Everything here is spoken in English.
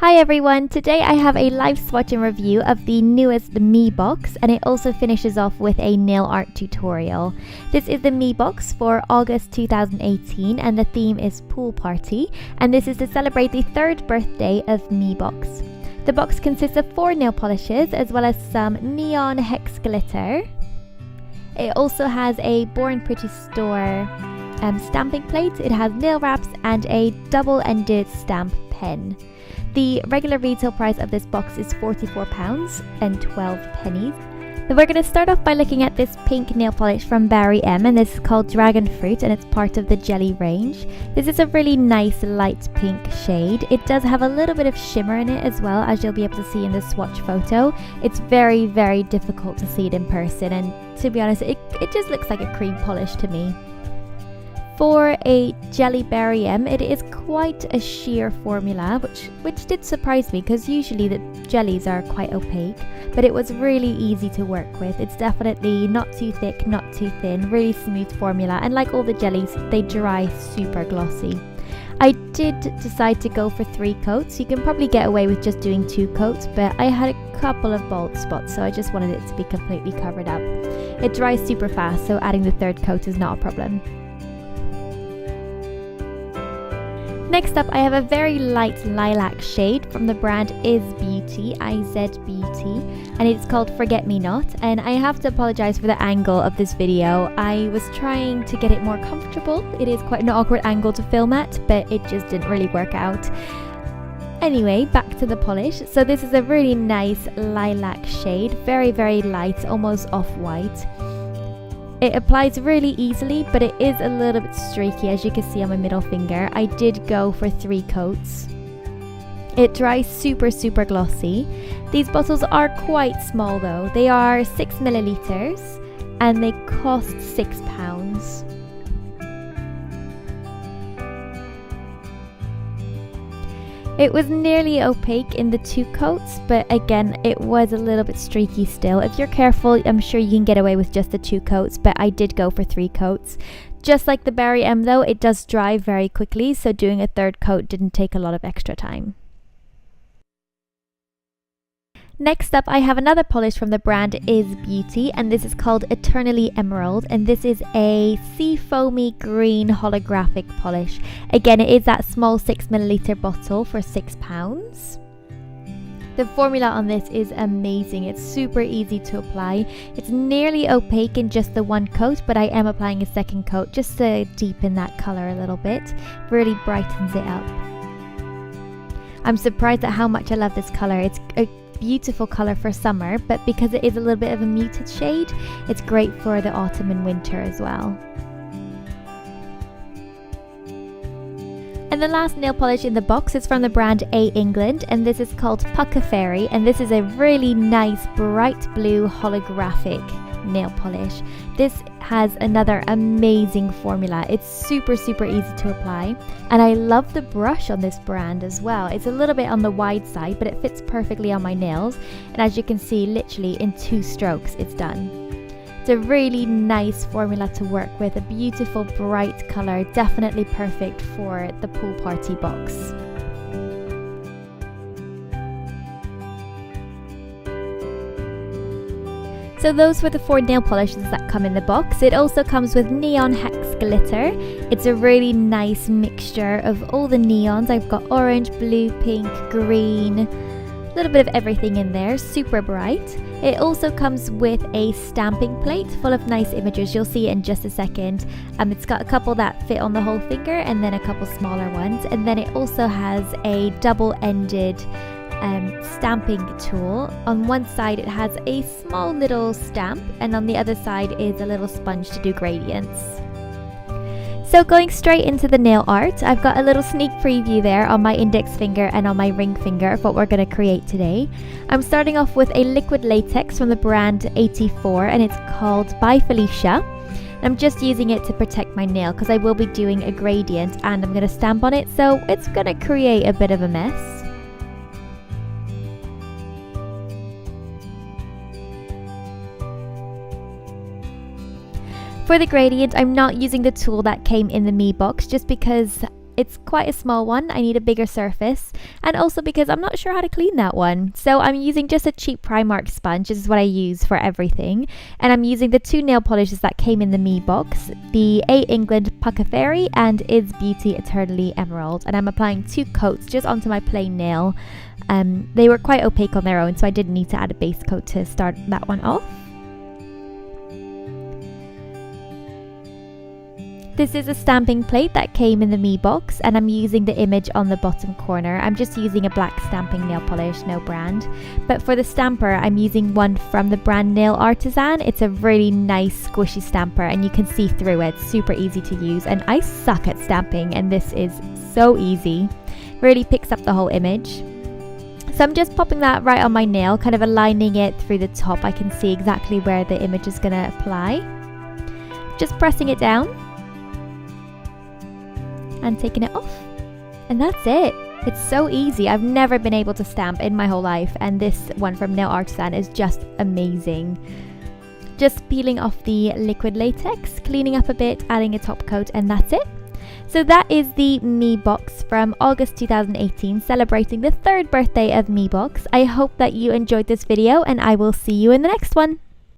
Hi everyone, today I have a live swatch and review of the newest Meebox, and it also finishes off with a nail art tutorial. This is the Meebox for August 2018 and the theme is Pool Party, and this is to celebrate the 3rd birthday of Meebox. The box consists of 4 nail polishes as well as some neon hex glitter. It also has a Born Pretty Store stamping plate, it has nail wraps and a double-ended stamp pen. The regular retail price of this box is £44 and 12 pennies. So we're going to start off by looking at this pink nail polish from Barry M, and this is called Dragon Fruit and it's part of the Jelly range. This is a really nice light pink shade. It does have a little bit of shimmer in it as well, as you'll be able to see in the swatch photo. It's very, very difficult to see it in person, and to be honest, it just looks like a cream polish to me. For a Jelly Berry M, it is quite a sheer formula, which did surprise me because usually the jellies are quite opaque, but it was really easy to work with. It's definitely not too thick, not too thin, really smooth formula, and like all the jellies, they dry super glossy. I did decide to go for 3 coats. You can probably get away with just doing 2 coats, but I had a couple of bald spots, so I just wanted it to be completely covered up. It dries super fast, so adding the 3rd coat is not a problem. Next up, I have a very light lilac shade from the brand Is Beauty, IZ Beauty, and it's called Forget Me Not. And I have to apologize for the angle of this video. I was trying to get it more comfortable. It is quite an awkward angle to film at, but it just didn't really work out. Anyway, back to the polish. So this is a really nice lilac shade, very, very light, almost off-white. It applies really easily, but it is a little bit streaky, as you can see on my middle finger. I did go for 3 coats. It dries super, super glossy. These bottles are quite small though. They are 6 milliliters and they cost £6. It was nearly opaque in the 2 coats, but again, it was a little bit streaky still. If you're careful, I'm sure you can get away with just the 2 coats, but I did go for 3 coats. Just like the Barry M though, it does dry very quickly, so doing a 3rd coat didn't take a lot of extra time. Next up, I have another polish from the brand Is Beauty, and this is called Eternally Emerald, and this is a sea foamy green holographic polish. Again, it is that small 6 milliliter bottle for £6. The formula on this is amazing. It's super easy to apply. It's nearly opaque in just the 1 coat, but I am applying a 2nd coat just to deepen that color a little bit. Really brightens it up. I'm surprised at how much I love this color. It's a beautiful color for summer, but because it is a little bit of a muted shade, it's great for the autumn and winter as well. And the last nail polish in the box is from the brand A England, and this is called Pucka Fairy, and this is a really nice bright blue holographic nail polish. This has another amazing formula. It's super, super easy to apply, and I love the brush on this brand as well. It's a little bit on the wide side, but it fits perfectly on my nails, and as you can see, literally in 2 strokes it's done. It's a really nice formula to work with, a beautiful bright color, definitely perfect for the pool party box. So those were the 4 nail polishes that come in the box. It also comes with neon hex glitter. It's a really nice mixture of all the neons. I've got orange, blue, pink, green, a little bit of everything in there, super bright. It also comes with a stamping plate full of nice images. You'll see it in just a second. It's got a couple that fit on the whole finger and then a couple smaller ones. And then it also has a double-ended stamping tool. On one side it has a small little stamp, and on the other side is a little sponge to do gradients. So going straight into the nail art, I've got a little sneak preview there on my index finger and on my ring finger of what we're going to create today. I'm starting off with a liquid latex from the brand 84, and it's called By Felicia. I'm just using it to protect my nail because I will be doing a gradient and I'm going to stamp on it, so it's going to create a bit of a mess. For the gradient, I'm not using the tool that came in the Meebox just because it's quite a small one. I need a bigger surface, and also because I'm not sure how to clean that one. So I'm using just a cheap Primark sponge. This is what I use for everything. And I'm using the 2 nail polishes that came in the Me box, the A England Pucka Fairy and Is Beauty Eternally Emerald. And I'm applying 2 coats just onto my plain nail. They were quite opaque on their own, so I didn't need to add a base coat to start that one off. This is a stamping plate that came in the Me box, and I'm using the image on the bottom corner. I'm just using a black stamping nail polish, no brand. But for the stamper, I'm using one from the brand Nail Artisan. It's a really nice squishy stamper, and you can see through it. Super easy to use, and I suck at stamping, and this is so easy. Really picks up the whole image. So I'm just popping that right on my nail, kind of aligning it through the top. I can see exactly where the image is going to apply. Just pressing it down and taking it off, and that's it. It's so easy. I've never been able to stamp in my whole life, and this one from Nail Artisan is just amazing. Just peeling off the liquid latex, cleaning up a bit, adding a top coat, and that's it. So that is the Me box from August 2018, celebrating the 3rd birthday of Me box. I hope that you enjoyed this video, and I will see you in the next one.